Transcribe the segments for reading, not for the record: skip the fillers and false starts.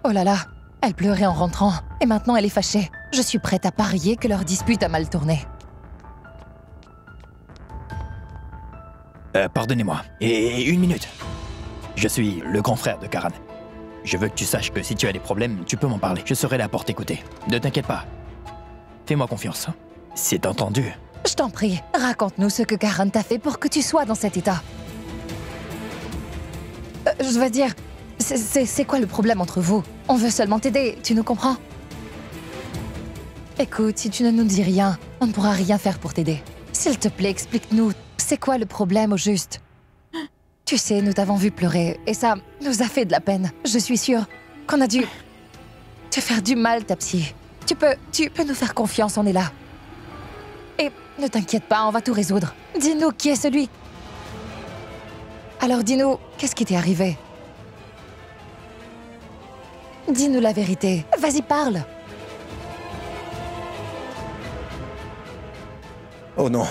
Oh là là, elle pleurait en rentrant, et maintenant elle est fâchée. Je suis prête à parier que leur dispute a mal tourné. Pardonnez-moi. Et une minute. Je suis le grand frère de Karan. Je veux que tu saches que si tu as des problèmes, tu peux m'en parler. Je serai là pour t'écouter. Ne t'inquiète pas. Fais-moi confiance. C'est entendu. Je t'en prie, raconte-nous ce que Karan t'a fait pour que tu sois dans cet état. Je veux dire, c'est quoi le problème entre vous? On veut seulement t'aider, tu nous comprends? Écoute, si tu ne nous dis rien, on ne pourra rien faire pour t'aider. S'il te plaît, explique-nous, c'est quoi le problème au juste? Tu sais, nous t'avons vu pleurer, et ça nous a fait de la peine. Je suis sûre qu'on a dû te faire du mal, ta psy. Tu peux nous faire confiance, on est là. Et ne t'inquiète pas, on va tout résoudre. Dis-nous qui est celui. Alors dis-nous, qu'est-ce qui t'est arrivé? Dis-nous la vérité. Vas-y, parle. Oh non.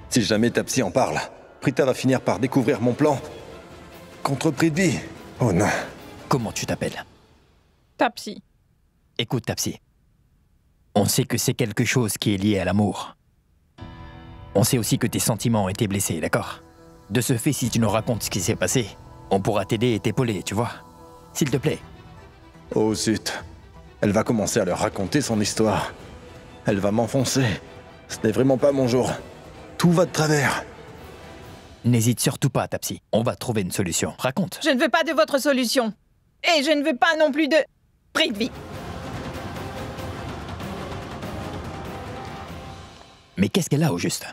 Si jamais ta psy en parle, Prita va finir par découvrir mon plan contre Prithvi. Oh non. Comment tu t'appelles? Ta psy. Écoute, ta psy. On sait que c'est quelque chose qui est lié à l'amour. On sait aussi que tes sentiments ont été blessés, d'accord? De ce fait, si tu nous racontes ce qui s'est passé, on pourra t'aider et t'épauler, tu vois? S'il te plaît. Oh zut. Elle va commencer à leur raconter son histoire. Elle va m'enfoncer. Ce n'est vraiment pas mon jour. Tout va de travers. N'hésite surtout pas, ta psy. On va trouver une solution. Raconte. Je ne veux pas de votre solution. Et je ne veux pas non plus de Prithvi. Mais qu'est-ce qu'elle a au juste?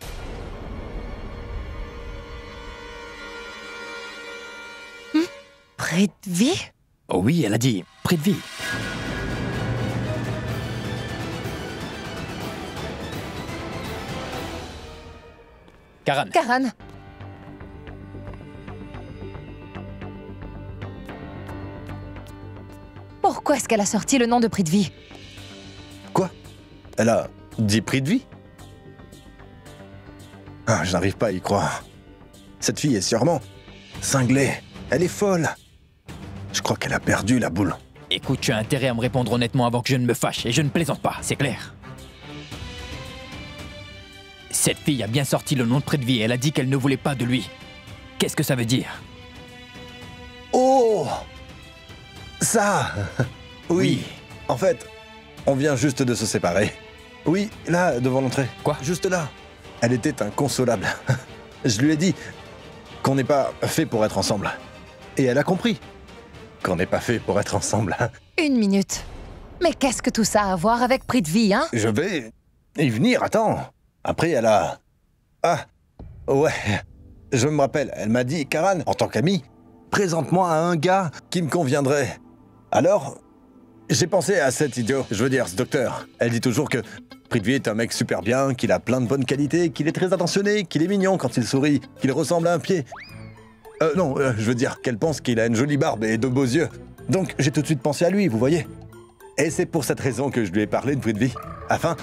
Prithvi? Oh oui, elle a dit Prithvi. Karan. Karan. Pourquoi est-ce qu'elle a sorti le nom de Prithvi? Quoi? Elle a dit Prithvi? Ah, je n'arrive pas à y croire. Cette fille est sûrement cinglée. Elle est folle. Je crois qu'elle a perdu la boule. Écoute, tu as intérêt à me répondre honnêtement avant que je ne me fâche, et je ne plaisante pas, c'est clair. Cette fille a bien sorti le nom de Prithvi, elle a dit qu'elle ne voulait pas de lui. Qu'est-ce que ça veut dire? Oh! Ça! Oui. En fait, on vient juste de se séparer. Oui, là, devant l'entrée. Quoi? Juste là. Elle était inconsolable. Je lui ai dit qu'on n'est pas fait pour être ensemble. Et elle a compris qu'on n'est pas fait pour être ensemble. Une minute. Mais qu'est-ce que tout ça a à voir avec Prithvi, hein? Je vais y venir, attends. Après, elle a... Ah, ouais. Je me rappelle, elle m'a dit, Karan, en tant qu'amie, présente-moi à un gars qui me conviendrait. Alors, j'ai pensé à cet idiot, je veux dire, ce docteur. Elle dit toujours que Prithvi est un mec super bien, qu'il a plein de bonnes qualités, qu'il est très attentionné, qu'il est mignon quand il sourit, qu'il ressemble à un pied. Je veux dire qu'elle pense qu'il a une jolie barbe et de beaux yeux. Donc, j'ai tout de suite pensé à lui, vous voyez. Et c'est pour cette raison que je lui ai parlé de Prithvi, afin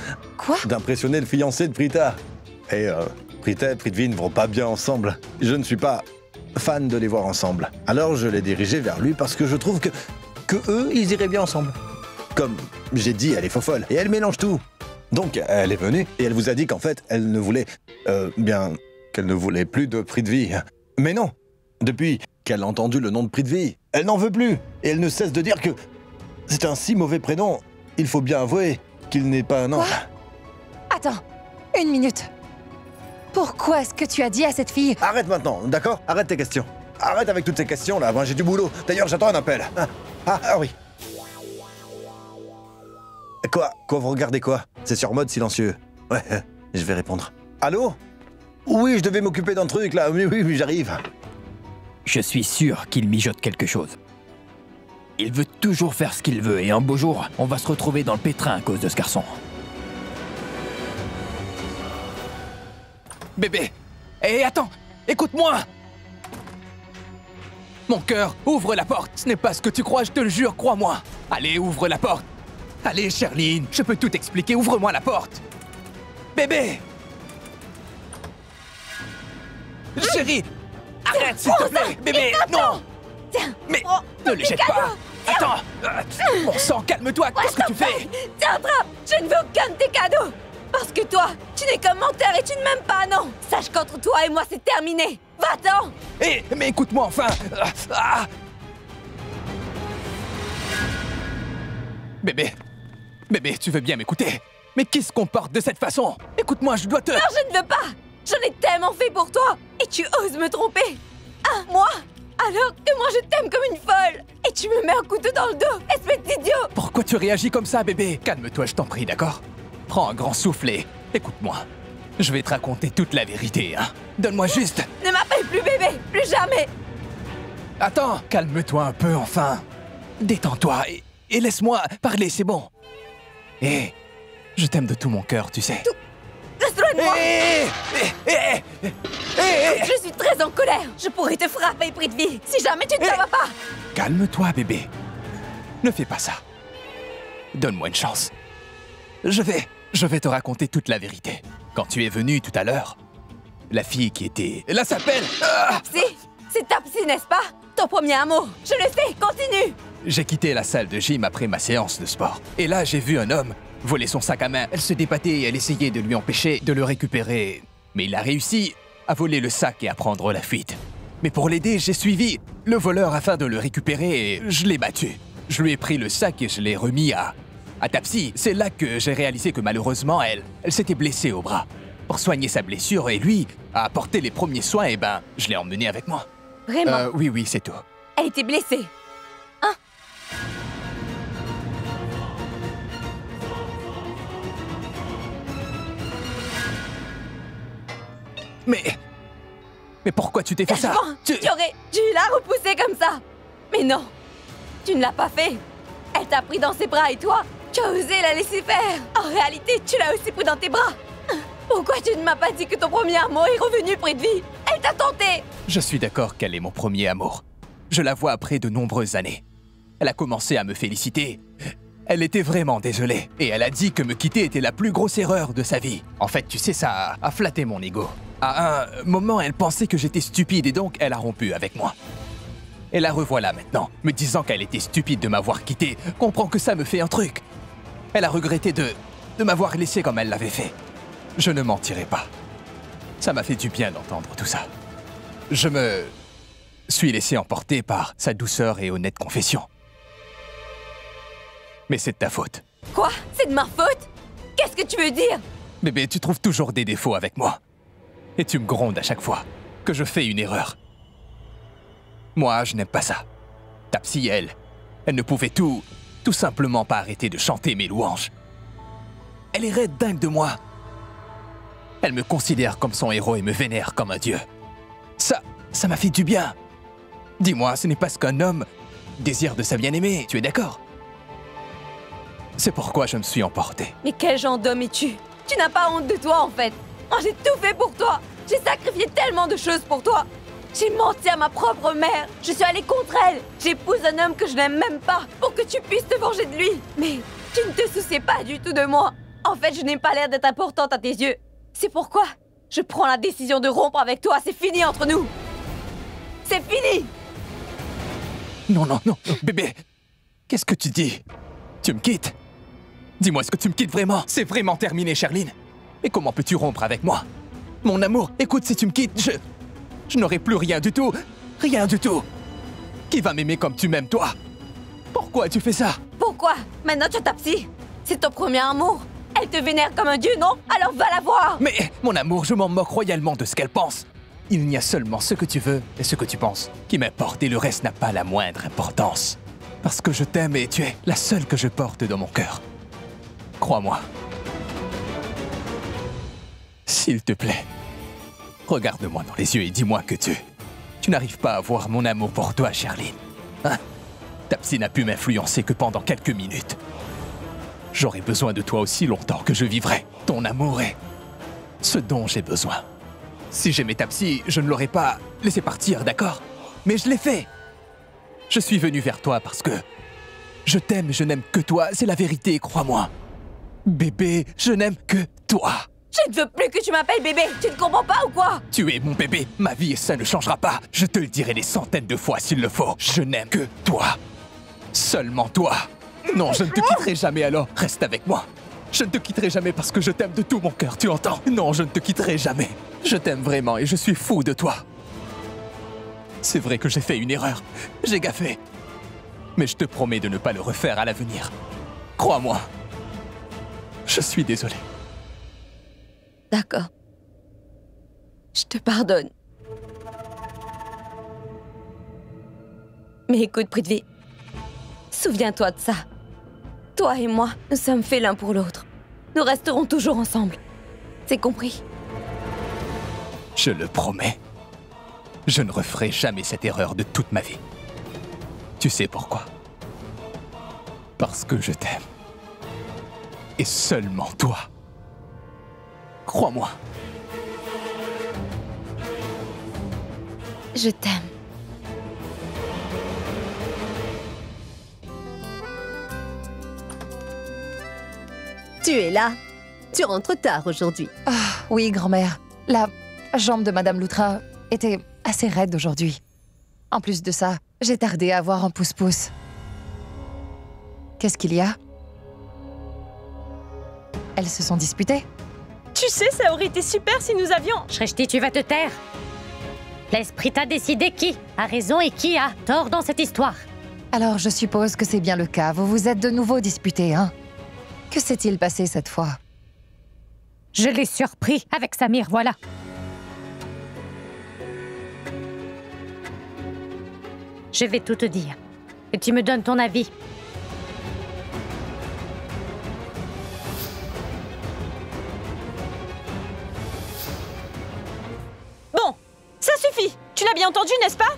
d'impressionner le fiancé de Prita. Et Prita et Prithvi ne vont pas bien ensemble. Je ne suis pas fan de les voir ensemble. Alors je l'ai dirigé vers lui parce que je trouve que eux, ils iraient bien ensemble. Comme j'ai dit, elle est faux folle et elle mélange tout. Donc elle est venue et elle vous a dit qu'en fait, elle ne voulait... qu'elle ne voulait plus de Prithvi. Mais non, depuis qu'elle a entendu le nom de Prithvi, elle n'en veut plus. Et elle ne cesse de dire que c'est un si mauvais prénom. Il faut bien avouer qu'il n'est pas un ange. Attends, une minute. Pourquoi est-ce que tu as dit à cette fille... Arrête maintenant, d'accord? Arrête tes questions. Arrête avec toutes ces questions là, moi j'ai du boulot. D'ailleurs, j'attends un appel. Ah oui. Quoi vous regardez quoi? C'est sur mode silencieux. Ouais, je vais répondre. Allô? Oui, je devais m'occuper d'un truc là. Oui, j'arrive. Je suis sûr qu'il mijote quelque chose. Il veut toujours faire ce qu'il veut et un beau jour, on va se retrouver dans le pétrin à cause de ce garçon. Bébé! Hé, attends! Écoute-moi! Mon cœur, ouvre la porte! Ce n'est pas ce que tu crois, je te le jure, crois-moi! Allez, ouvre la porte! Allez, Sherline, je peux tout expliquer, ouvre-moi la porte! Bébé! Chérie! Arrête, s'il te plaît! Bébé, non! Mais ne les jette pas! Attends! Bon sang, calme-toi, qu'est-ce que tu fais? Tiens, attrape! Je ne veux aucun de tes cadeaux! Parce que toi, tu n'es qu'un menteur et tu ne m'aimes pas, non! Sache qu'entre toi et moi, c'est terminé! Va-t'en! Hé, mais écoute-moi enfin! Bébé, tu veux bien m'écouter? Mais qui se comporte de cette façon? Écoute-moi, je dois te... Non, je ne veux pas! J'en ai tellement fait pour toi! Et tu oses me tromper! Ah, moi? Alors que moi, je t'aime comme une folle! Et tu me mets un couteau dans le dos, espèce d'idiot! Pourquoi tu réagis comme ça, bébé? Calme-toi, je t'en prie, d'accord? Prends un grand souffle et écoute-moi. Je vais te raconter toute la vérité, hein? Donne-moi juste... Ne m'appelle plus bébé! Plus jamais! Attends, calme-toi un peu, enfin. Détends-toi et laisse-moi parler, c'est bon. Hé, je t'aime de tout mon cœur, tu sais. Reste loin de moi! Hé! Je suis très en colère! Je pourrais te frapper, Prithvi, si jamais tu ne t'en vas pas! Calme-toi, bébé. Ne fais pas ça. Donne-moi une chance. Je vais te raconter toute la vérité. Quand tu es venu tout à l'heure, la fille qui était... Là s'appelle... Tapsi! C'est Tapsi, n'est-ce pas? Ton premier amour! Je le sais, continue! J'ai quitté la salle de gym après ma séance de sport. Et là, j'ai vu un homme voler son sac à main. Elle se débattait et elle essayait de lui empêcher de le récupérer. Mais il a réussi à voler le sac et à prendre la fuite. Mais pour l'aider, j'ai suivi le voleur afin de le récupérer et je l'ai battu. Je lui ai pris le sac et je l'ai remis à Tapsi. C'est là que j'ai réalisé que malheureusement, elle s'était blessée au bras. Pour soigner sa blessure et lui a apporté les premiers soins, et ben, je l'ai emmenée avec moi. Vraiment? Oui, c'est tout. Elle était blessée. Hein? Mais pourquoi tu t'es fait ça? Tu aurais dû la repousser comme ça! Mais non! Tu ne l'as pas fait! Elle t'a pris dans ses bras et toi, tu as osé la laisser faire! En réalité, tu l'as aussi pris dans tes bras! Pourquoi tu ne m'as pas dit que ton premier amour est revenu près de vie? Elle t'a tenté! Je suis d'accord qu'elle est mon premier amour. Je la vois après de nombreuses années. Elle a commencé à me féliciter. Elle était vraiment désolée. Et elle a dit que me quitter était la plus grosse erreur de sa vie. En fait, tu sais, ça a flatté mon ego. À un moment, elle pensait que j'étais stupide et donc elle a rompu avec moi. Et la revoilà maintenant, me disant qu'elle était stupide de m'avoir quitté. Comprends que ça me fait un truc. Elle a regretté de m'avoir laissé comme elle l'avait fait. Je ne mentirai pas. Ça m'a fait du bien d'entendre tout ça. Je me suis laissé emporter par sa douceur et honnête confession. Mais c'est de ta faute. Quoi? C'est de ma faute? Qu'est-ce que tu veux dire? Bébé, tu trouves toujours des défauts avec moi. Et tu me grondes à chaque fois que je fais une erreur. Moi, je n'aime pas ça. Tapsi, elle ne pouvait tout simplement pas arrêter de chanter mes louanges. Elle est raide dingue de moi. Elle me considère comme son héros et me vénère comme un dieu. Ça m'a fait du bien. Dis-moi, ce n'est pas ce qu'un homme désire de sa bien-aimée, tu es d'accord? C'est pourquoi je me suis emporté. Mais quel genre d'homme es-tu? Tu n'as pas honte de toi, en fait. Moi, j'ai tout fait pour toi. J'ai sacrifié tellement de choses pour toi. J'ai menti à ma propre mère. Je suis allée contre elle. J'épouse un homme que je n'aime même pas pour que tu puisses te venger de lui. Mais tu ne te souciais pas du tout de moi. En fait, je n'ai pas l'air d'être importante à tes yeux. C'est pourquoi je prends la décision de rompre avec toi. C'est fini entre nous. C'est fini. Non, bébé. Qu'est-ce que tu dis? Tu me quittes? Dis-moi, est-ce que tu me quittes vraiment? C'est vraiment terminé, Charline. Et comment peux-tu rompre avec moi? Mon amour, écoute, si tu me quittes, je n'aurai plus rien du tout. Rien du tout. Qui va m'aimer comme tu m'aimes, toi? Pourquoi tu fais ça? Pourquoi? Maintenant, tu as Tapsi. C'est ton premier amour. Elle te vénère comme un dieu, non? Alors va la voir. Mais, mon amour, je m'en moque royalement de ce qu'elle pense. Il n'y a seulement ce que tu veux et ce que tu penses qui m'importe et le reste n'a pas la moindre importance. Parce que je t'aime et tu es la seule que je porte dans mon cœur. Crois-moi. S'il te plaît, regarde-moi dans les yeux et dis-moi que tu n'arrives pas à voir mon amour pour toi, Charline. Hein? Tapsi n'a pu m'influencer que pendant quelques minutes. J'aurai besoin de toi aussi longtemps que je vivrai. Ton amour est ce dont j'ai besoin. Si j'aimais Tapsi, je ne l'aurais pas laissé partir, d'accord? Mais je l'ai fait. Je suis venu vers toi parce que je t'aime et je n'aime que toi, c'est la vérité, crois-moi. Bébé, je n'aime que toi. Je ne veux plus que tu m'appelles bébé. Tu ne comprends pas ou quoi? Tu es mon bébé, ma vie et ça ne changera pas. Je te le dirai des centaines de fois s'il le faut. Je n'aime que toi. Seulement toi. Non, je ne te quitterai jamais alors. Reste avec moi. Je ne te quitterai jamais parce que je t'aime de tout mon cœur, tu entends? Non, je ne te quitterai jamais. Je t'aime vraiment et je suis fou de toi. C'est vrai que j'ai fait une erreur. J'ai gaffé. Mais je te promets de ne pas le refaire à l'avenir. Crois-moi. Je suis désolé. D'accord. Je te pardonne. Mais écoute, Prithvi, souviens-toi de ça. Toi et moi, nous sommes faits l'un pour l'autre. Nous resterons toujours ensemble. C'est compris? Je le promets. Je ne referai jamais cette erreur de toute ma vie. Tu sais pourquoi? Parce que je t'aime. Et seulement toi. Crois-moi. Je t'aime. Tu es là. Tu rentres tard aujourd'hui. Ah, oui, grand-mère. La jambe de Madame Loutra était assez raide aujourd'hui. En plus de ça, j'ai tardé à avoir un pouce-pouce. Qu'est-ce qu'il y a? Elles se sont disputées? Tu sais, ça aurait été super si nous avions... Shrishti, tu vas te taire. L'esprit t'a décidé qui a raison et qui a tort dans cette histoire. Alors, je suppose que c'est bien le cas. Vous vous êtes de nouveau disputés, hein? Que s'est-il passé cette fois? Je l'ai surpris avec Samir, voilà. Je vais tout te dire. Et tu me donnes ton avis. Bon, ça suffit. Tu l'as bien entendu, n'est-ce pas?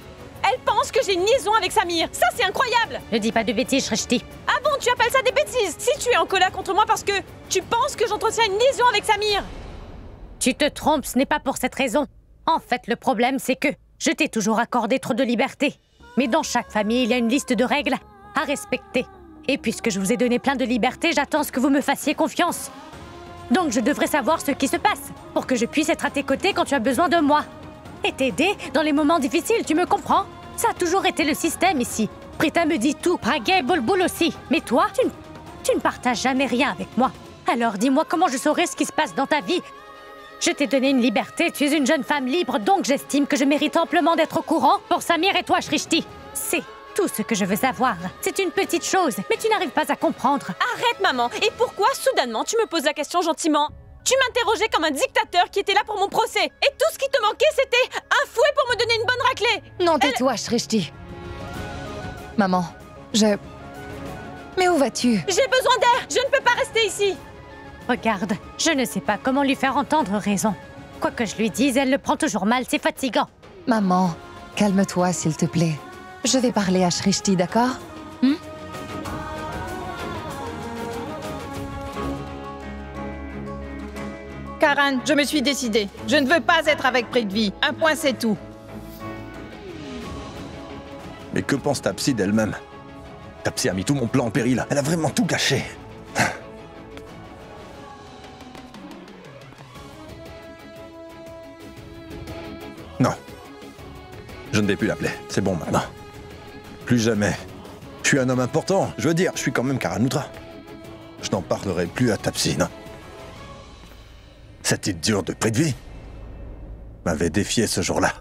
Elle pense que j'ai une liaison avec Samir. Ça, c'est incroyable. Ne dis pas de bêtises, Shrishti. Ah bon, tu appelles ça des bêtises? Si tu es en colère contre moi parce que tu penses que j'entretiens une liaison avec Samir. Tu te trompes, ce n'est pas pour cette raison. En fait, le problème, c'est que je t'ai toujours accordé trop de liberté. Mais dans chaque famille, il y a une liste de règles à respecter. Et puisque je vous ai donné plein de liberté, j'attends ce que vous me fassiez confiance. Donc je devrais savoir ce qui se passe, pour que je puisse être à tes côtés quand tu as besoin de moi. Et t'aider dans les moments difficiles, tu me comprends? Ça a toujours été le système ici. Prita me dit tout, Praga et Bulbul aussi. Mais toi, tu ne partages jamais rien avec moi. Alors dis-moi comment je saurai ce qui se passe dans ta vie. Je t'ai donné une liberté, tu es une jeune femme libre, donc j'estime que je mérite amplement d'être au courant pour Samir et toi, Shrishti. C'est tout ce que je veux savoir. C'est une petite chose, mais tu n'arrives pas à comprendre. Arrête, maman. Et pourquoi, soudainement, tu me poses la question gentiment? Tu m'interrogeais comme un dictateur qui était là pour mon procès. Et tout ce qui te manquait, c'était un fouet pour me donner une bonne raclée. Non, tais-toi, Shrishti. Maman, Mais où vas-tu? J'ai besoin d'air. Je ne peux pas rester ici. Regarde, je ne sais pas comment lui faire entendre raison. Quoi que je lui dise, elle le prend toujours mal, c'est fatigant. Maman, calme-toi, s'il te plaît. Je vais parler à Shrishti, d'accord? Karan, je me suis décidée. Je ne veux pas être avec Prithvi. Un point, c'est tout. Mais que pense ta psy d'elle-même? Ta psy a mis tout mon plan en péril. Elle a vraiment tout gâché. Non. Je ne vais plus l'appeler. C'est bon maintenant. Plus jamais. Je suis un homme important. Je veux dire, je suis quand même Karan Loutra. Je n'en parlerai plus à ta psy, non. Cette idiot de Prithvi m'avait défié ce jour-là.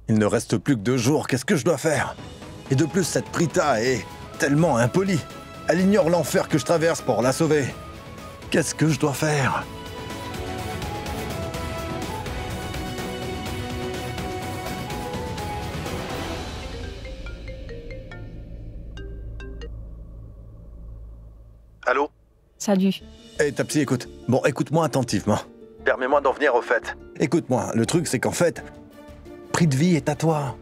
Il ne reste plus que 2 jours. Qu'est-ce que je dois faire? Et de plus, cette Prita est tellement impolie. Elle ignore l'enfer que je traverse pour la sauver. Qu'est-ce que je dois faire? Allô? Salut. Hé, ta psy, écoute. Bon, écoute-moi attentivement. Permets-moi d'en venir au fait. Écoute-moi, le truc, c'est qu'en fait, Prithvi est à toi.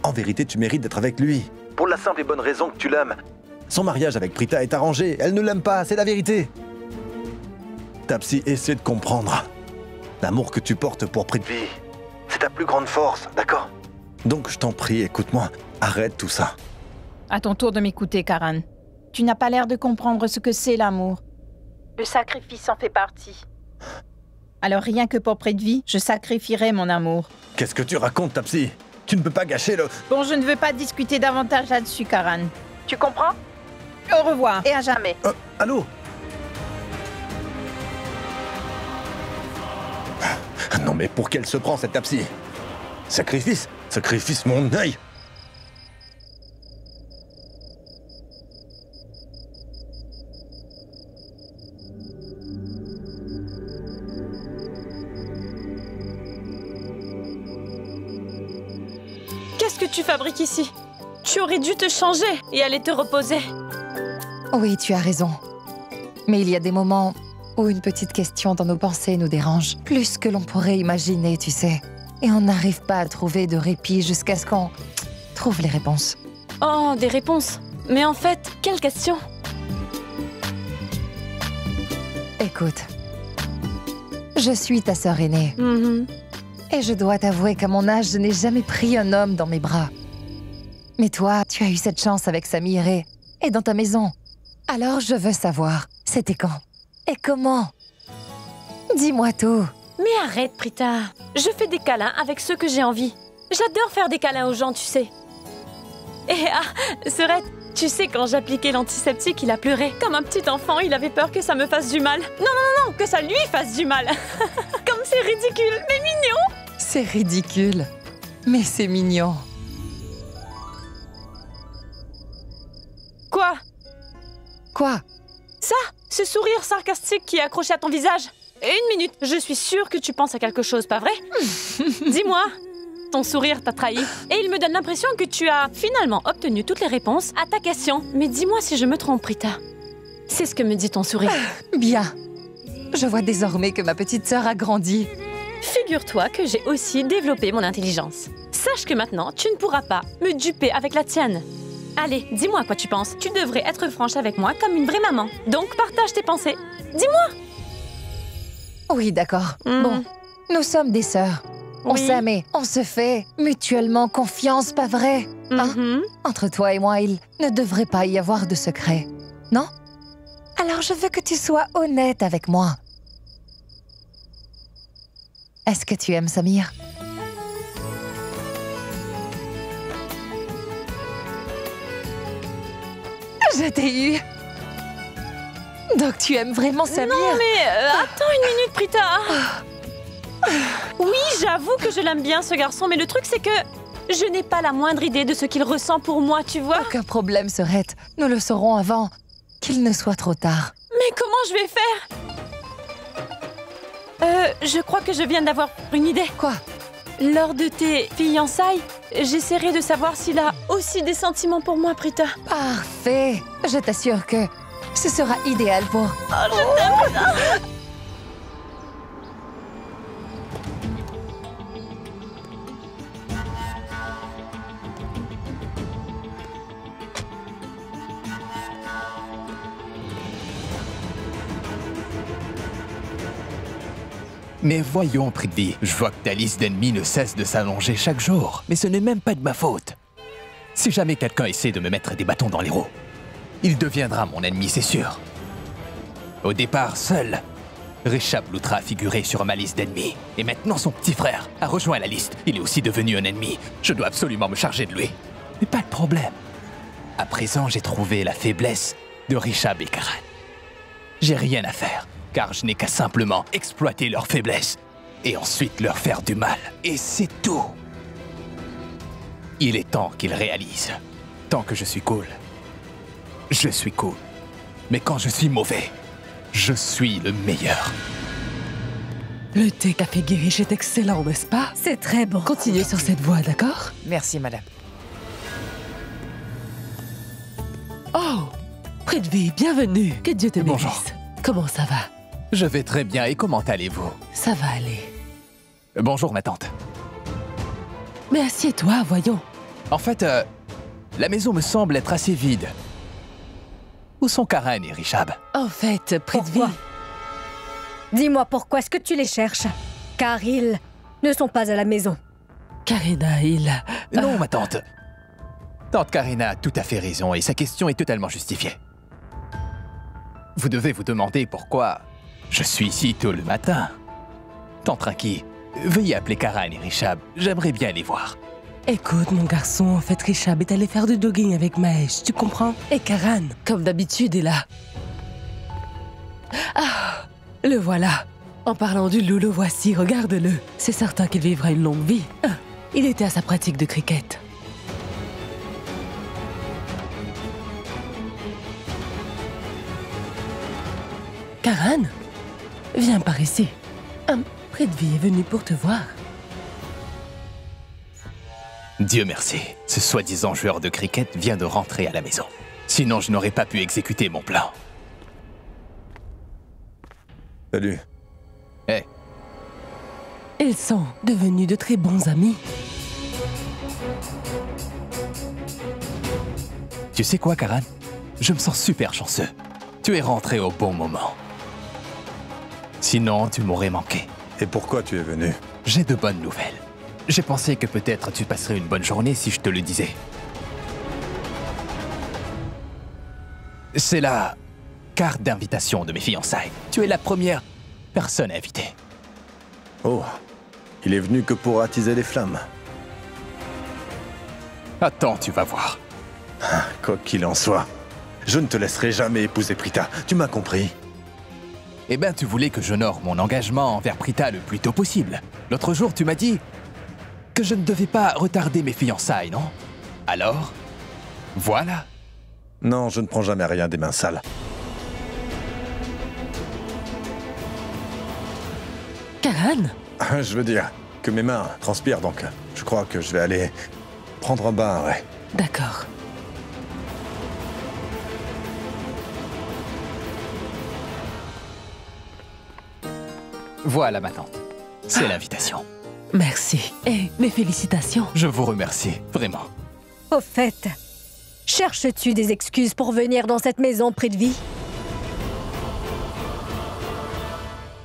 En vérité, tu mérites d'être avec lui. Pour la simple et bonne raison que tu l'aimes. Son mariage avec Prita est arrangé. Elle ne l'aime pas, c'est la vérité. Ta psy, essaie de comprendre. L'amour que tu portes pour Prithvi, c'est ta plus grande force, d'accord? Donc, je t'en prie, écoute-moi. Arrête tout ça. À ton tour de m'écouter, Karan. Tu n'as pas l'air de comprendre ce que c'est l'amour. Le sacrifice en fait partie. Alors rien que pour Prithvi, je sacrifierai mon amour. Qu'est-ce que tu racontes, ta psy? Tu ne peux pas gâcher le... Bon, je ne veux pas discuter davantage là-dessus, Karan. Tu comprends? Au revoir et à jamais. Allô? Non mais pour qu'elle se prend cette Tapsi? Sacrifice? Sacrifice mon œil? Qu'est-ce que tu fabriques ici? Tu aurais dû te changer et aller te reposer. Oui, tu as raison. Mais il y a des moments où une petite question dans nos pensées nous dérange, plus que l'on pourrait imaginer, tu sais. Et on n'arrive pas à trouver de répit jusqu'à ce qu'on trouve les réponses. Oh, des réponses. Mais en fait, quelle question? Écoute, je suis ta sœur aînée. Et je dois t'avouer qu'à mon âge, je n'ai jamais pris un homme dans mes bras. Mais toi, tu as eu cette chance avec Samir et dans ta maison. Alors je veux savoir, c'était quand? Et comment? Dis-moi tout. Mais arrête, Prita. Je fais des câlins avec ceux que j'ai envie. J'adore faire des câlins aux gens, tu sais. Et Serette, tu sais, quand j'appliquais l'antiseptique, il a pleuré. Comme un petit enfant, il avait peur que ça me fasse du mal. Non, que ça lui fasse du mal. Comme c'est ridicule, mais mignon. C'est ridicule, mais c'est mignon. Quoi? Quoi? Ça, ce sourire sarcastique qui est accroché à ton visage. Et une minute, je suis sûre que tu penses à quelque chose, pas vrai? Dis-moi, ton sourire t'a trahi. Et il me donne l'impression que tu as finalement obtenu toutes les réponses à ta question. Mais dis-moi si je me trompe, Prita. C'est ce que me dit ton sourire. Bien. Je vois désormais que ma petite sœur a grandi. Figure-toi que j'ai aussi développé mon intelligence. Sache que maintenant, tu ne pourras pas me duper avec la tienne. Allez, dis-moi quoi tu penses. Tu devrais être franche avec moi comme une vraie maman. Donc partage tes pensées. Dis-moi. Oui, d'accord. Bon, nous sommes des sœurs. On s'aime et on se fait mutuellement confiance, pas vrai? Hein? Entre toi et moi, il ne devrait pas y avoir de secret. Non? Alors je veux que tu sois honnête avec moi. Est-ce que tu aimes Samir? Je t'ai eu. Donc tu aimes vraiment Samir? Non mais attends une minute, Prita. Oui, j'avoue que je l'aime bien ce garçon, mais le truc c'est que je n'ai pas la moindre idée de ce qu'il ressent pour moi, tu vois? Aucun problème, Serette. Nous le saurons avant qu'il ne soit trop tard. Mais comment je vais faire? Je crois que je viens d'avoir une idée. Quoi? Lors de tes fiançailles, j'essaierai de savoir s'il a aussi des sentiments pour moi, Prita. Parfait. Je t'assure que ce sera idéal pour... Oh, je t'aime, Prita. Mais voyons, Prithvi, je vois que ta liste d'ennemis ne cesse de s'allonger chaque jour. Mais ce n'est même pas de ma faute. Si jamais quelqu'un essaie de me mettre des bâtons dans les roues, il deviendra mon ennemi, c'est sûr. Au départ, seul, Rishab Lutra a figuré sur ma liste d'ennemis. Et maintenant, son petit frère a rejoint la liste. Il est aussi devenu un ennemi. Je dois absolument me charger de lui. Mais pas de problème. À présent, j'ai trouvé la faiblesse de Rishab et Karan. J'ai rien à faire, car je n'ai qu'à simplement exploiter leur faiblesse et ensuite leur faire du mal. Et c'est tout. Il est temps qu'ils réalisent. Tant que je suis cool, je suis cool. Mais quand je suis mauvais, je suis le meilleur. Le thé café Girish est excellent, n'est-ce pas? C'est très bon. Continuez sur cette voie, d'accord? Merci, madame. Oh, Prithvi, bienvenue. Que Dieu te bénisse. Bonjour. Comment ça va? Je vais très bien et comment allez-vous? Ça va aller. Bonjour ma tante. Mais assieds-toi, voyons. En fait, la maison me semble être assez vide. Où sont Karan et Rishab? En fait, Prithvi... Pourquoi? Dis-moi pourquoi est-ce que tu les cherches? Car ils ne sont pas à la maison. Karina, il... Non, ma tante. Tante Karina a tout à fait raison et sa question est totalement justifiée. Vous devez vous demander pourquoi je suis ici tôt le matin. Tante Raki, veuillez appeler Karan et Rishab, j'aimerais bien les voir. Écoute, mon garçon, en fait, Richab est allé faire du dogging avec Mahesh, tu comprends? Et Karan, comme d'habitude, est là. Ah, le voilà. En parlant du loup, le voici, regarde-le. C'est certain qu'il vivra une longue vie. Ah, il était à sa pratique de cricket. Karan, viens par ici. Prithvi est venu pour te voir. Dieu merci, ce soi-disant joueur de cricket vient de rentrer à la maison. Sinon, je n'aurais pas pu exécuter mon plan. Salut. Hé, Ils sont devenus de très bons amis. tu sais quoi, Karan? Je me sens super chanceux. Tu es rentré au bon moment. Sinon, tu m'aurais manqué. Et pourquoi tu es venu? J'ai de bonnes nouvelles. J'ai pensé que peut-être tu passerais une bonne journée si je te le disais. C'est la carte d'invitation de mes fiançailles. Tu es la première personne invitée. Oh, il est venu que pour attiser les flammes. Attends, tu vas voir. Quoi qu'il en soit, je ne te laisserai jamais épouser Prita. Tu m'as compris? Eh ben, tu voulais que j'honore mon engagement envers Prita le plus tôt possible. L'autre jour, tu m'as dit que je ne devais pas retarder mes fiançailles, non? Alors, voilà. Non, je ne prends jamais rien des mains sales. Karan, Je veux dire que mes mains transpirent, donc je crois que je vais aller prendre un bain, ouais. d'accord. Voilà ma tante. C'est l'invitation. Merci. Et mes félicitations. Je vous remercie, vraiment. Au fait, cherches-tu des excuses pour venir dans cette maison, Prithvi?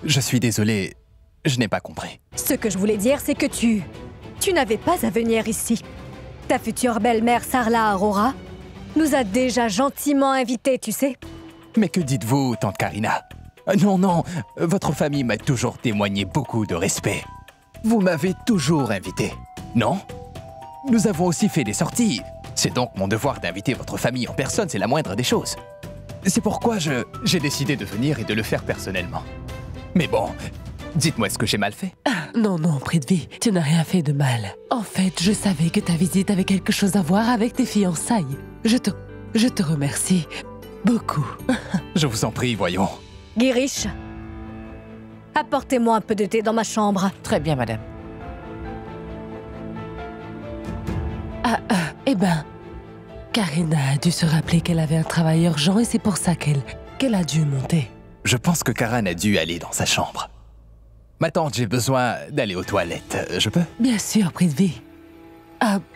Je suis désolé, je n'ai pas compris. Ce que je voulais dire, c'est que tu n'avais pas à venir ici. Ta future belle-mère, Sarla Arora, nous a déjà gentiment invités, tu sais. Mais que dites-vous, tante Karina? Non, non, votre famille m'a toujours témoigné beaucoup de respect. Vous m'avez toujours invité, non? Nous avons aussi fait des sorties. C'est donc mon devoir d'inviter votre famille en personne, c'est la moindre des choses. C'est pourquoi j'ai décidé de venir et de le faire personnellement. Mais bon, dites-moi, est-ce que j'ai mal fait? Non, non, Prithvi, tu n'as rien fait de mal. En fait, je savais que ta visite avait quelque chose à voir avec tes fiançailles. Je te remercie beaucoup. Je vous en prie, voyons. Girish, apportez-moi un peu de thé dans ma chambre. Très bien, madame. Eh ben, Karina a dû se rappeler qu'elle avait un travail urgent et c'est pour ça qu'elle a dû monter. Je pense que Karan a dû aller dans sa chambre. Ma tante, j'ai besoin d'aller aux toilettes. Je peux? Bien sûr, Prithvi.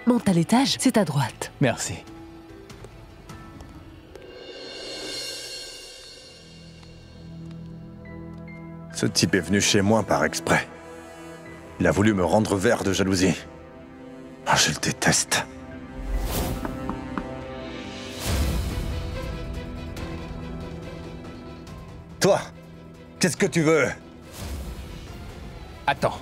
Monte à l'étage, c'est à droite. Merci. Ce type est venu chez moi par exprès. Il a voulu me rendre vert de jalousie. Oh, je le déteste. Toi, qu'est-ce que tu veux? Attends.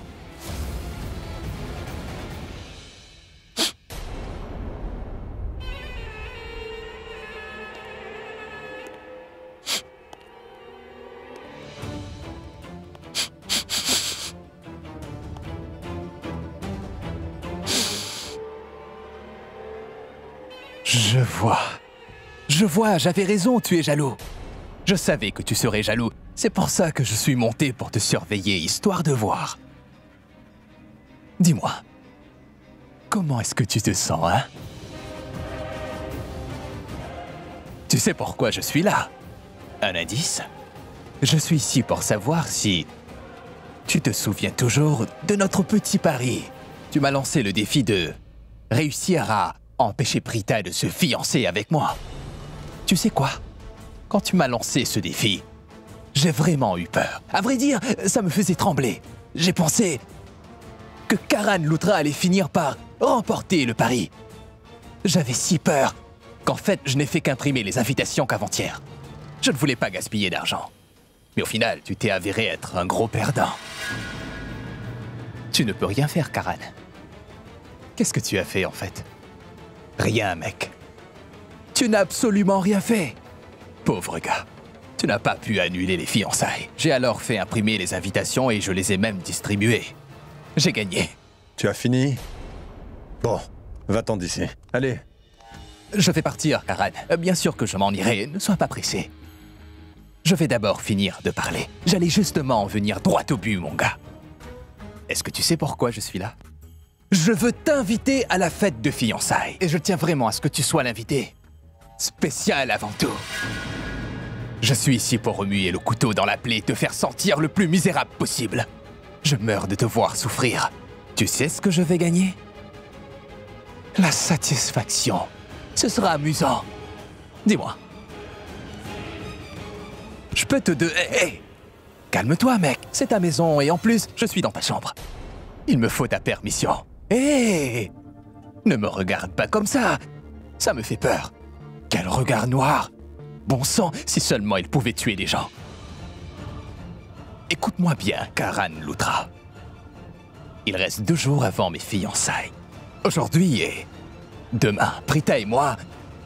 Je vois, j'avais raison, tu es jaloux. Je savais que tu serais jaloux. C'est pour ça que je suis monté pour te surveiller, histoire de voir. Dis-moi, comment est-ce que tu te sens, hein? Tu sais pourquoi je suis là? Un indice? Je suis ici pour savoir si tu te souviens toujours de notre petit pari. Tu m'as lancé le défi de réussir à empêcher Prita de se fiancer avec moi. Tu sais quoi? Quand tu m'as lancé ce défi, j'ai vraiment eu peur. À vrai dire, ça me faisait trembler. J'ai pensé que Karan Loutra allait finir par remporter le pari. J'avais si peur qu'en fait, je n'ai fait qu'imprimer les invitations qu'avant-hier. Je ne voulais pas gaspiller d'argent. Mais au final, tu t'es avéré être un gros perdant. Tu ne peux rien faire, Karan. Qu'est-ce que tu as fait en fait? Rien, mec. Tu n'as absolument rien fait. Pauvre gars. Tu n'as pas pu annuler les fiançailles. J'ai alors fait imprimer les invitations et je les ai même distribuées. J'ai gagné. Tu as fini? Bon, va-t'en d'ici. Allez. Je vais partir, Karan. Bien sûr que je m'en irai, ne sois pas pressé. Je vais d'abord finir de parler. J'allais justement en venir droit au but, mon gars. Est-ce que tu sais pourquoi je suis là? Je veux t'inviter à la fête de fiançailles. Et je tiens vraiment à ce que tu sois l'invité. Spécial avant tout. Je suis ici pour remuer le couteau dans la plaie et te faire sentir le plus misérable possible. Je meurs de te voir souffrir. Tu sais ce que je vais gagner? La satisfaction. Ce sera amusant. Dis-moi. Je peux te Hey, calme-toi, mec. C'est ta maison et en plus, je suis dans ta chambre. Il me faut ta permission. Hé! Ne me regarde pas comme ça. Ça me fait peur. Quel regard noir. Bon sang, si seulement il pouvait tuer des gens. Écoute-moi bien, Karan Loutra. Il reste 2 jours avant mes fiançailles. Aujourd'hui et demain, Prita et moi,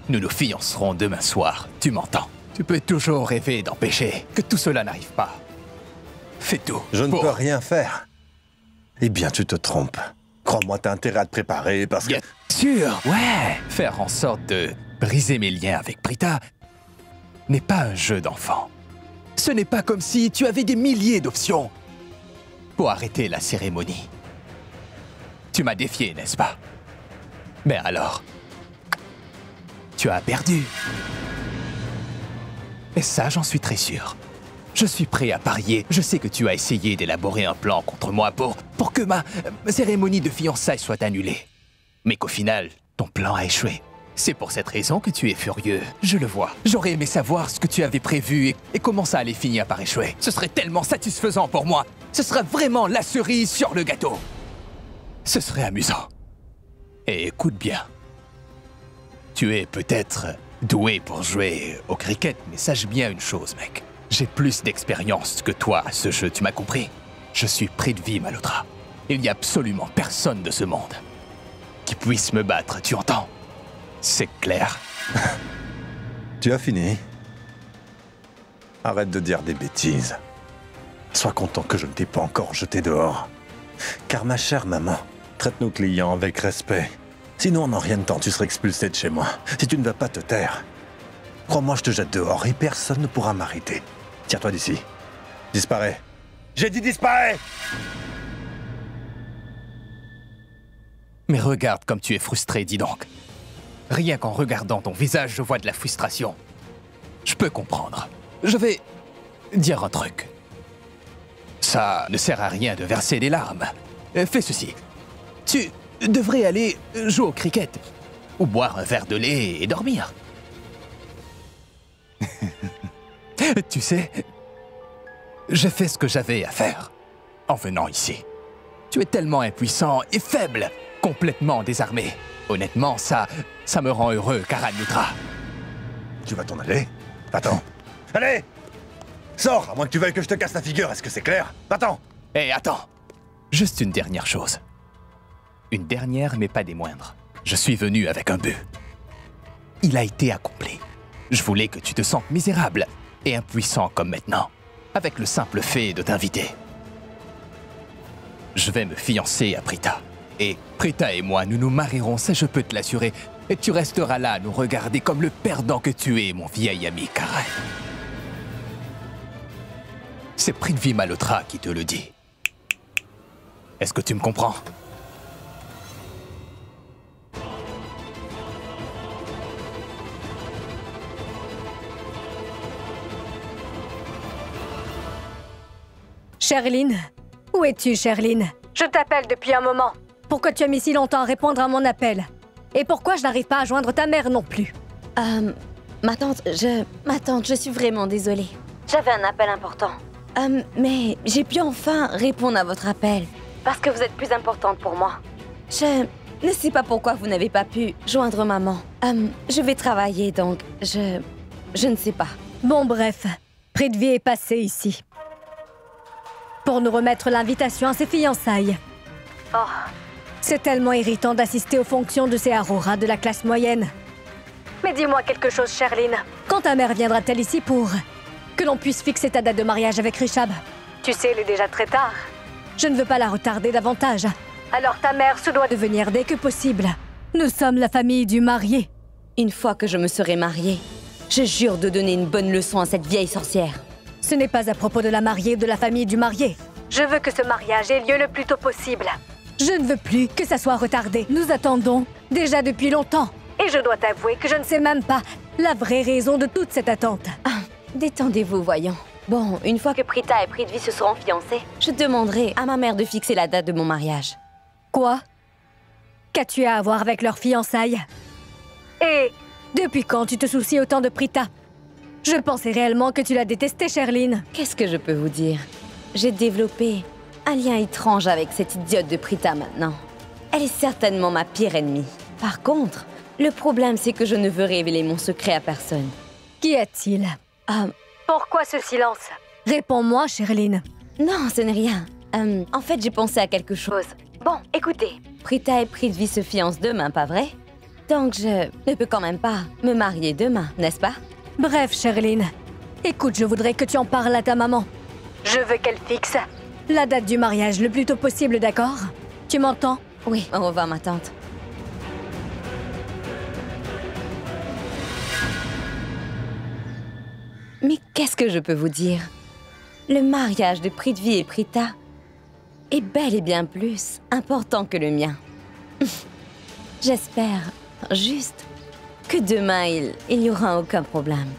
nous nous fiancerons demain soir. Tu m'entends? Tu peux toujours rêver d'empêcher que tout cela n'arrive pas. Fais tout. Je ne peux rien faire. Eh bien, tu te trompes. Crois-moi, t'as intérêt à te préparer parce que... Bien sûr, ouais. Faire en sorte de briser mes liens avec Prita n'est pas un jeu d'enfant. Ce n'est pas comme si tu avais des milliers d'options pour arrêter la cérémonie. Tu m'as défié, n'est-ce pas? Mais alors, tu as perdu. Et ça, j'en suis très sûr. Je suis prêt à parier. Je sais que tu as essayé d'élaborer un plan contre moi pour que ma cérémonie de fiançailles soit annulée. Mais qu'au final, ton plan a échoué. C'est pour cette raison que tu es furieux. Je le vois. J'aurais aimé savoir ce que tu avais prévu et comment ça allait finir par échouer. Ce serait tellement satisfaisant pour moi. Ce serait vraiment la cerise sur le gâteau. Ce serait amusant. Et écoute bien. Tu es peut-être doué pour jouer au cricket, mais sache bien une chose, mec. J'ai plus d'expérience que toi à ce jeu, tu m'as compris? Je suis Prithvi Malhotra. Il n'y a absolument personne de ce monde qui puisse me battre, tu entends? C'est clair. Tu as fini. Arrête de dire des bêtises. Sois content que je ne t'ai pas encore jeté dehors. Car ma chère maman, traite nos clients avec respect. Sinon, en rien de temps, tu seras expulsé de chez moi. Si tu ne vas pas te taire, crois-moi, je te jette dehors et personne ne pourra m'arrêter. Tire-toi d'ici. Disparais. J'ai dit disparais! Mais regarde comme tu es frustré, dis donc. Rien qu'en regardant ton visage, je vois de la frustration. Je peux comprendre. Je vais dire un truc. Ça ne sert à rien de verser des larmes. Fais ceci. Tu devrais aller jouer au cricket. Ou boire un verre de lait et dormir. Tu sais, j'ai fait ce que j'avais à faire en venant ici. Tu es tellement impuissant et faible, complètement désarmé. Honnêtement, ça me rend heureux, Karan Loutra. Tu vas t'en aller? Attends. Allez! Sors, à moins que tu veuilles que je te casse la figure, est-ce que c'est clair? Va-t'en! Hé, attends! Juste une dernière chose. Une dernière, mais pas des moindres. Je suis venu avec un but. Il a été accompli. Je voulais que tu te sentes misérable et impuissant comme maintenant, avec le simple fait de t'inviter. Je vais me fiancer à Prita. Et Prita et moi, nous nous marierons, ça je peux te l'assurer. Et tu resteras là à nous regarder comme le perdant que tu es, mon vieil ami Karan. C'est Prithvi Malhotra qui te le dit. Est-ce que tu me comprends? Sherline? Où es-tu, Sherline? Je t'appelle depuis un moment. Pourquoi tu as mis si longtemps à répondre à mon appel? Et pourquoi je n'arrive pas à joindre ta mère non plus? Ma tante, je suis vraiment désolée. J'avais un appel important. Mais j'ai pu enfin répondre à votre appel. Parce que vous êtes plus importante pour moi. Je ne sais pas pourquoi vous n'avez pas pu joindre maman. Je vais travailler, donc je ne sais pas. Bon, bref. Prithvi est passé ici. Pour nous remettre l'invitation à ses fiançailles. Oh. C'est tellement irritant d'assister aux fonctions de ces Aurora de la classe moyenne. Mais dis-moi quelque chose, Sherline. Quand ta mère viendra-t-elle ici pour que l'on puisse fixer ta date de mariage avec Rishab? Tu sais, il est déjà très tard. Je ne veux pas la retarder davantage. Alors ta mère se doit de venir dès que possible. Nous sommes la famille du marié. Une fois que je me serai mariée, je jure de donner une bonne leçon à cette vieille sorcière. Ce n'est pas à propos de la mariée ou de la famille du marié. Je veux que ce mariage ait lieu le plus tôt possible. Je ne veux plus que ça soit retardé. Nous attendons déjà depuis longtemps. Et je dois t'avouer que je ne sais même pas la vraie raison de toute cette attente. Ah, détendez-vous, voyons. Bon, une fois que Prita et Prithvi se seront fiancés, je demanderai à ma mère de fixer la date de mon mariage. Quoi? Qu'as-tu à voir avec leurs fiançailles? Et depuis quand tu te soucies autant de Prita? Je pensais réellement que tu la détestais, Sherline. Qu'est-ce que je peux vous dire? J'ai développé un lien étrange avec cette idiote de Prita maintenant. Elle est certainement ma pire ennemie. Par contre, le problème c'est que je ne veux révéler mon secret à personne. Qu'y a-t-il? Pourquoi ce silence? Réponds-moi, Sherline. Non, ce n'est rien. En fait, j'ai pensé à quelque chose. Bon, écoutez, Prita et Prithvi se fiancent demain, pas vrai? Donc je ne peux quand même pas me marier demain, n'est-ce pas? Bref, Sherline, écoute, je voudrais que tu en parles à ta maman. Je veux qu'elle fixe la date du mariage le plus tôt possible, d'accord? Tu m'entends? Oui, au revoir, ma tante. Mais qu'est-ce que je peux vous dire? Le mariage de Prithvi et Prita est bel et bien plus important que le mien. J'espère juste que demain, il n'y aura aucun problème.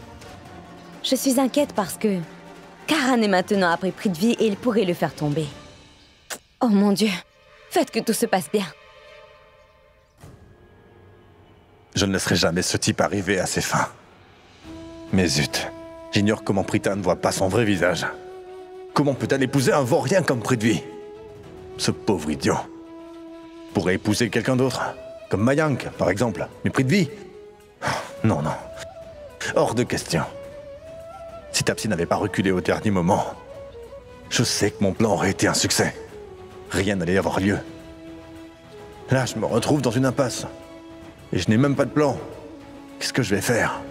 Je suis inquiète parce que Karan est maintenant après Prithvi et il pourrait le faire tomber. Oh mon Dieu, faites que tout se passe bien. Je ne laisserai jamais ce type arriver à ses fins. Mais zut, j'ignore comment Prita ne voit pas son vrai visage. Comment peut-elle épouser un vaurien comme Prithvi? Ce pauvre idiot. Pourrait épouser quelqu'un d'autre, comme Mayank, par exemple. Mais Prithvi? Non, non. Hors de question. Si Tapsi n'avait pas reculé au dernier moment, je sais que mon plan aurait été un succès. Rien n'allait avoir lieu. Là, je me retrouve dans une impasse. Et je n'ai même pas de plan. Qu'est-ce que je vais faire?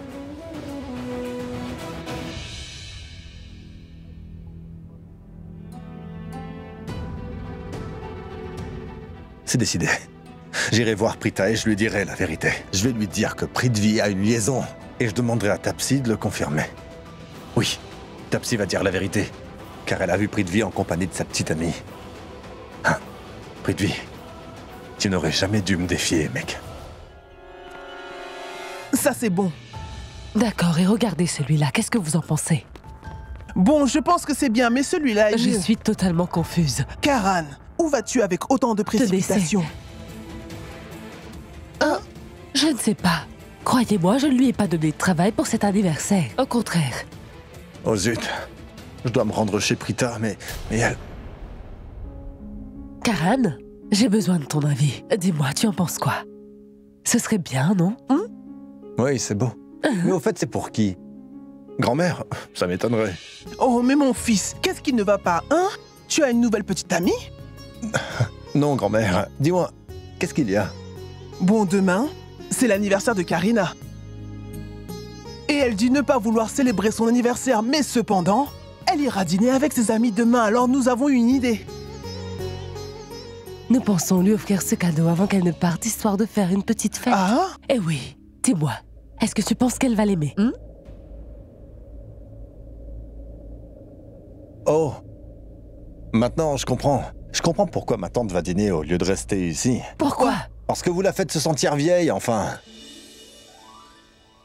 C'est décidé. J'irai voir Prita et je lui dirai la vérité. Je vais lui dire que Prithvi a une liaison. Et je demanderai à Tapsi de le confirmer. Oui, Tapsi va dire la vérité. Car elle a vu Prithvi en compagnie de sa petite amie. Hein, Prithvi, tu n'aurais jamais dû me défier, mec. Ça, c'est bon. D'accord, et regardez celui-là, qu'est-ce que vous en pensez? Bon, je pense que c'est bien, mais celui-là... Je suis totalement confuse. Karan, où vas-tu avec autant de précipitation? Je ne sais pas. Croyez-moi, je ne lui ai pas donné de travail pour cet anniversaire. Au contraire. Oh zut, je dois me rendre chez Prita, mais elle... Karan, j'ai besoin de ton avis. Dis-moi, tu en penses quoi? Ce serait bien, non? Oui, c'est beau. Mais au fait, c'est pour qui? Grand-mère? Ça m'étonnerait. Oh, mais mon fils, qu'est-ce qui ne va pas, hein? Tu as une nouvelle petite amie? Non, grand-mère. Dis-moi, qu'est-ce qu'il y a? Bon, demain, c'est l'anniversaire de Karina. Et elle dit ne pas vouloir célébrer son anniversaire, mais cependant, elle ira dîner avec ses amis demain, alors nous avons une idée. Nous pensons lui offrir ce cadeau avant qu'elle ne parte, histoire de faire une petite fête. Ah? Eh oui, dis-moi, est-ce que tu penses qu'elle va l'aimer? Oh, maintenant je comprends. Je comprends pourquoi ma tante va dîner au lieu de rester ici. Pourquoi? Parce que vous la faites se sentir vieille, enfin.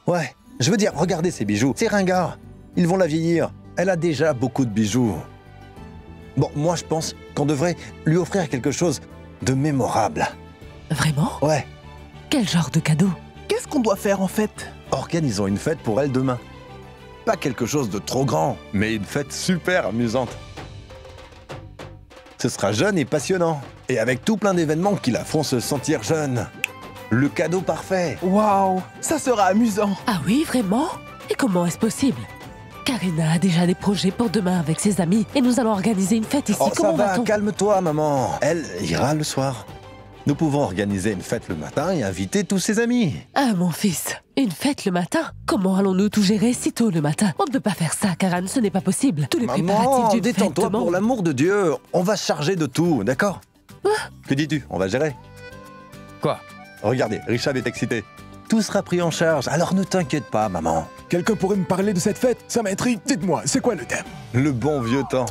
Ouais, je veux dire, regardez ces bijoux. C'est ringard. Ils vont la vieillir. Elle a déjà beaucoup de bijoux. Bon, moi je pense qu'on devrait lui offrir quelque chose de mémorable. Vraiment? Ouais. Quel genre de cadeau? Qu'est-ce qu'on doit faire en fait? Organisons une fête pour elle demain. Pas quelque chose de trop grand, mais une fête super amusante. Ce sera jeune et passionnant. Et avec tout plein d'événements qui la feront se sentir jeune. Le cadeau parfait. Waouh, ça sera amusant. Ah oui, vraiment? Et comment est-ce possible? Karina a déjà des projets pour demain avec ses amis et nous allons organiser une fête ici. Oh, Comment ça va, va-t-on? calme-toi, maman. Elle ira le soir. Nous pouvons organiser une fête le matin et inviter tous ses amis. Ah, mon fils, une fête le matin? Comment allons-nous tout gérer si tôt le matin? On ne peut pas faire ça, Karan, ce n'est pas possible. Tous les préparatifs d'une fête détends-toi demandent... pour l'amour de Dieu. On va se charger de tout, d'accord? Que dis-tu? On va gérer. Quoi? Regardez, Richard est excité. Tout sera pris en charge, alors ne t'inquiète pas, maman. Quelqu'un pourrait me parler de cette fête? Ça m'intrigue. Dites-moi, c'est quoi le thème? Le bon vieux temps.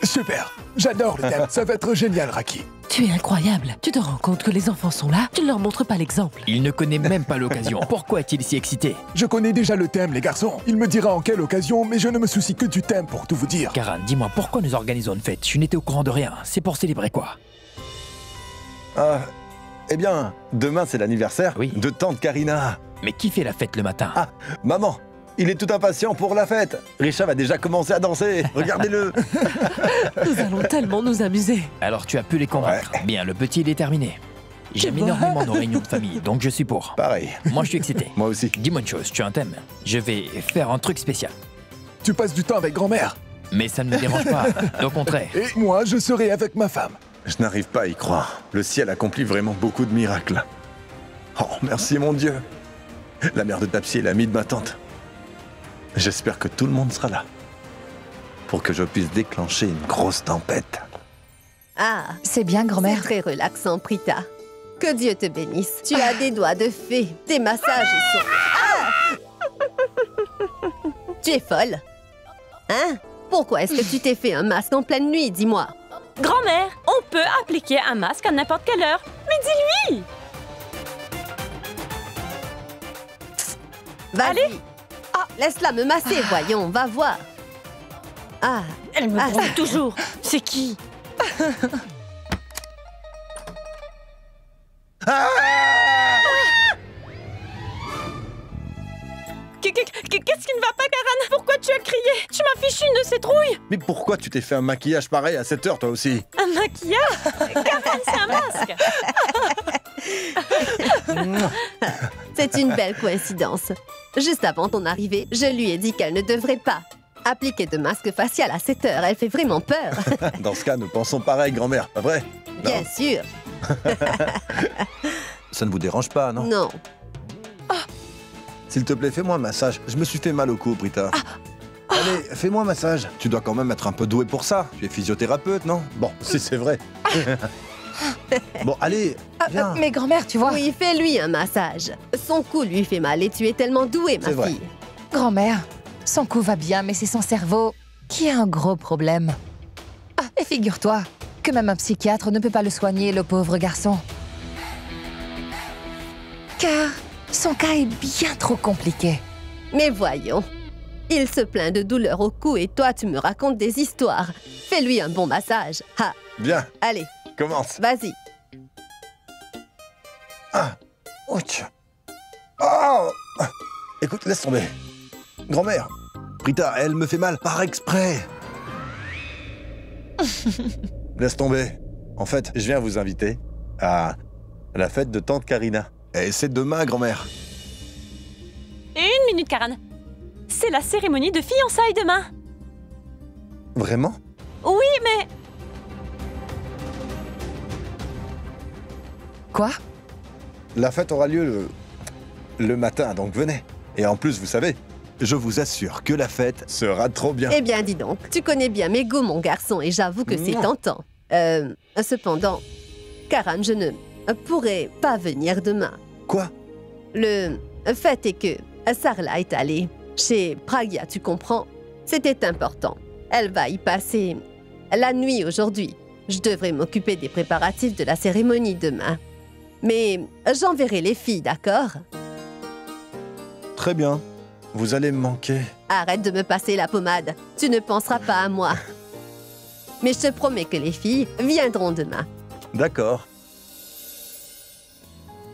Super. J'adore le thème. Ça va être génial, Raki. Tu es incroyable. Tu te rends compte que les enfants sont là? Tu ne leur montres pas l'exemple. Il ne connaît même pas l'occasion. Pourquoi est-il si excité? Je connais déjà le thème, les garçons. Il me dira en quelle occasion, mais je ne me soucie que du thème pour tout vous dire. Karan, dis-moi, pourquoi nous organisons une fête? Je n'étais au courant de rien. C'est pour célébrer quoi? Eh bien, demain c'est l'anniversaire de tante Karina. Mais qui fait la fête le matin? Ah, maman, il est tout impatient pour la fête. Richard a déjà commencé à danser. Regardez-le. Nous allons tellement nous amuser. Alors tu as pu les convaincre. Ouais. Bien, le petit il est terminé. J'aime énormément nos réunions de famille, donc je suis pour. Pareil. Moi je suis excité. Moi aussi. Dis-moi une chose, tu as un thème? Je vais faire un truc spécial. Tu passes du temps avec grand-mère. Mais ça ne me dérange pas, au contraire. Et moi, je serai avec ma femme. Je n'arrive pas à y croire. Le ciel accomplit vraiment beaucoup de miracles. Oh, merci mon Dieu. La mère de Tapsi est l'amie de ma tante. J'espère que tout le monde sera là. Pour que je puisse déclencher une grosse tempête. Ah, C'est bien, grand-mère. c'est très relaxant, Prita. Que Dieu te bénisse. Tu as des doigts de fée. Tes massages sont... Ah! Tu es folle. Hein? Pourquoi est-ce que tu t'es fait un masque en pleine nuit, dis-moi? Grand-mère, on peut appliquer un masque à n'importe quelle heure. Mais dis-lui! Vas-y. Allez. Laisse-la me masser, voyons, va voir. Ah, Elle me brouille toujours. C'est qui? Qu'est-ce qui ne va pas, Karan? Pourquoi tu as crié? Tu m'as fichu une de ces trouilles. Mais pourquoi tu t'es fait un maquillage pareil à cette heure, toi aussi? Un maquillage? Karan, c'est un masque. c'est une belle coïncidence. Juste avant ton arrivée, je lui ai dit qu'elle ne devrait pas appliquer de masque facial à cette heure. Elle fait vraiment peur. Dans ce cas, nous pensons pareil, grand-mère, pas vrai? Bien sûr. Ça ne vous dérange pas, non? Non. S'il te plaît, fais-moi un massage. Je me suis fait mal au cou, Brita. Allez, fais-moi un massage. Tu dois quand même être un peu doué pour ça. Tu es physiothérapeute, non? Bon, si c'est vrai. Bon, allez, viens. Mais grand-mère, tu vois... Oui, fais-lui un massage. Son cou lui fait mal et tu es tellement douée, ma C'est vrai. fille. Grand-mère, son cou va bien, mais c'est son cerveau qui a un gros problème. Ah, et figure-toi que même un psychiatre ne peut pas le soigner, le pauvre garçon. Car son cas est bien trop compliqué. Mais voyons. Il se plaint de douleur au cou et toi, tu me racontes des histoires. Fais-lui un bon massage. Ah, Bien, allez, commence. vas-y. Ah, ouch. Oh. Écoute, laisse tomber. Grand-mère, Brita, elle me fait mal par exprès. Laisse tomber. En fait, je viens vous inviter à la fête de tante Karina. Et c'est demain, grand-mère. Une minute, Karan. C'est la cérémonie de fiançailles demain. Vraiment? Oui, mais... Quoi? La fête aura lieu le matin, donc venez. Et en plus, vous savez, je vous assure que la fête sera trop bien. Eh bien, dis donc, tu connais bien mes goûts, mon garçon, et j'avoue que c'est tentant. Cependant, Karan, je ne pourrais pas venir demain. Quoi? Le fait est que Sarla est allée chez Pragya, tu comprends? C'était important. Elle va y passer la nuit aujourd'hui. Je devrais m'occuper des préparatifs de la cérémonie demain. Mais j'enverrai les filles, d'accord? Très bien. Vous allez me manquer. Arrête de me passer la pommade. Tu ne penseras pas à moi. Mais je te promets que les filles viendront demain. D'accord.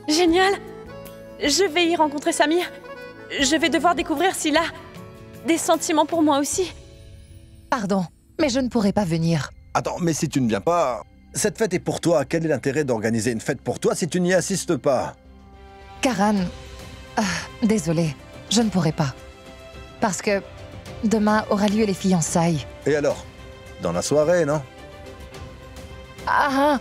Génial. Je vais y rencontrer Samir. Je vais devoir découvrir s'il a des sentiments pour moi aussi. Pardon, mais je ne pourrai pas venir. Attends, mais si tu ne viens pas... Cette fête est pour toi. Quel est l'intérêt d'organiser une fête pour toi si tu n'y assistes pas? Karan... désolée, je ne pourrai pas. Parce que demain aura lieu les fiançailles. Et alors? Dans la soirée, non? Ah,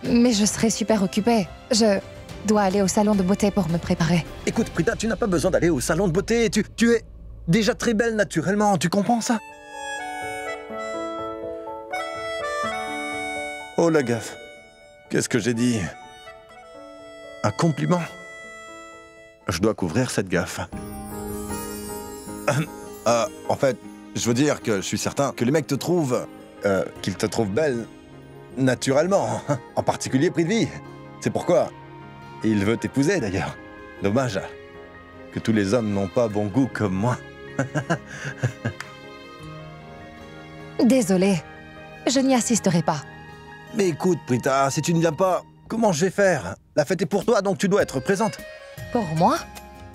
Mais je serai super occupée. Je dois aller au salon de beauté pour me préparer. Écoute, Prita, tu n'as pas besoin d'aller au salon de beauté. Tu es déjà très belle naturellement, tu comprends ça? Oh la gaffe. Qu'est-ce que j'ai dit? Un compliment? Je dois couvrir cette gaffe. En fait, je veux dire que je suis certain que les mecs te trouvent... qu'ils te trouvent belle naturellement. En particulier Prithvi. C'est pourquoi il veut t'épouser d'ailleurs. Dommage que tous les hommes n'ont pas bon goût comme moi. Désolée, je n'y assisterai pas. Mais écoute, Prita, si tu ne viens pas, comment je vais faire? La fête est pour toi, donc tu dois être présente. Pour moi?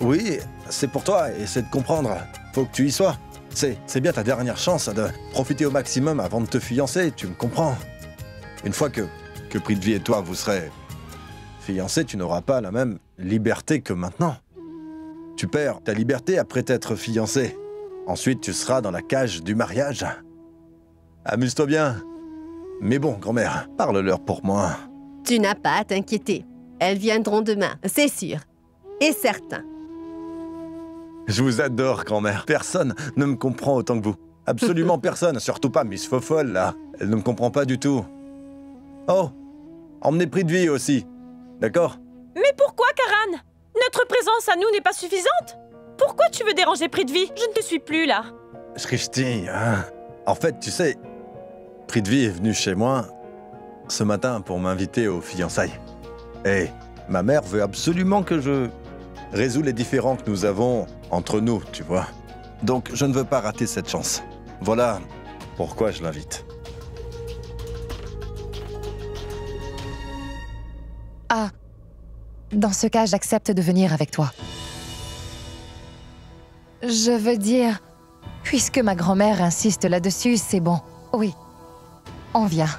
Oui, c'est pour toi, et c'est de comprendre. Faut que tu y sois. C'est bien ta dernière chance de profiter au maximum avant de te fiancer, tu me comprends? Une fois que Prithvi et toi, vous serez fiancés, tu n'auras pas la même liberté que maintenant. Tu perds ta liberté après t'être fiancé. Ensuite, tu seras dans la cage du mariage. Amuse-toi bien. Mais bon, grand-mère, parle-leur pour moi. Tu n'as pas à t'inquiéter. Elles viendront demain, c'est sûr. Et certain. Je vous adore, grand-mère. Personne ne me comprend autant que vous. Absolument personne, surtout pas Miss Fofolle, là. Elle ne me comprend pas du tout. Oh, emmenez Prithvi aussi, d'accord? Mais pourquoi, Karan? Notre présence à nous n'est pas suffisante? Pourquoi tu veux déranger Prithvi? Je ne te suis plus, là. Shrishti, hein. En fait, tu sais, Prithvi est venue chez moi ce matin pour m'inviter aux fiançailles. Et ma mère veut absolument que je résous les différends que nous avons entre nous, tu vois. Donc, je ne veux pas rater cette chance. Voilà pourquoi je l'invite. Ah, dans ce cas, j'accepte de venir avec toi. Je veux dire, puisque ma grand-mère insiste là-dessus, c'est bon. Oui, on vient.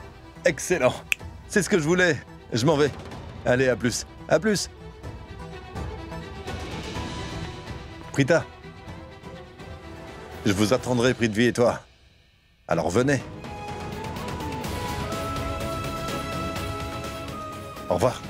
Excellent. C'est ce que je voulais. Je m'en vais. Allez, à plus. À plus. Prita. Je vous attendrai, Prithvi et toi. Alors venez. Au revoir.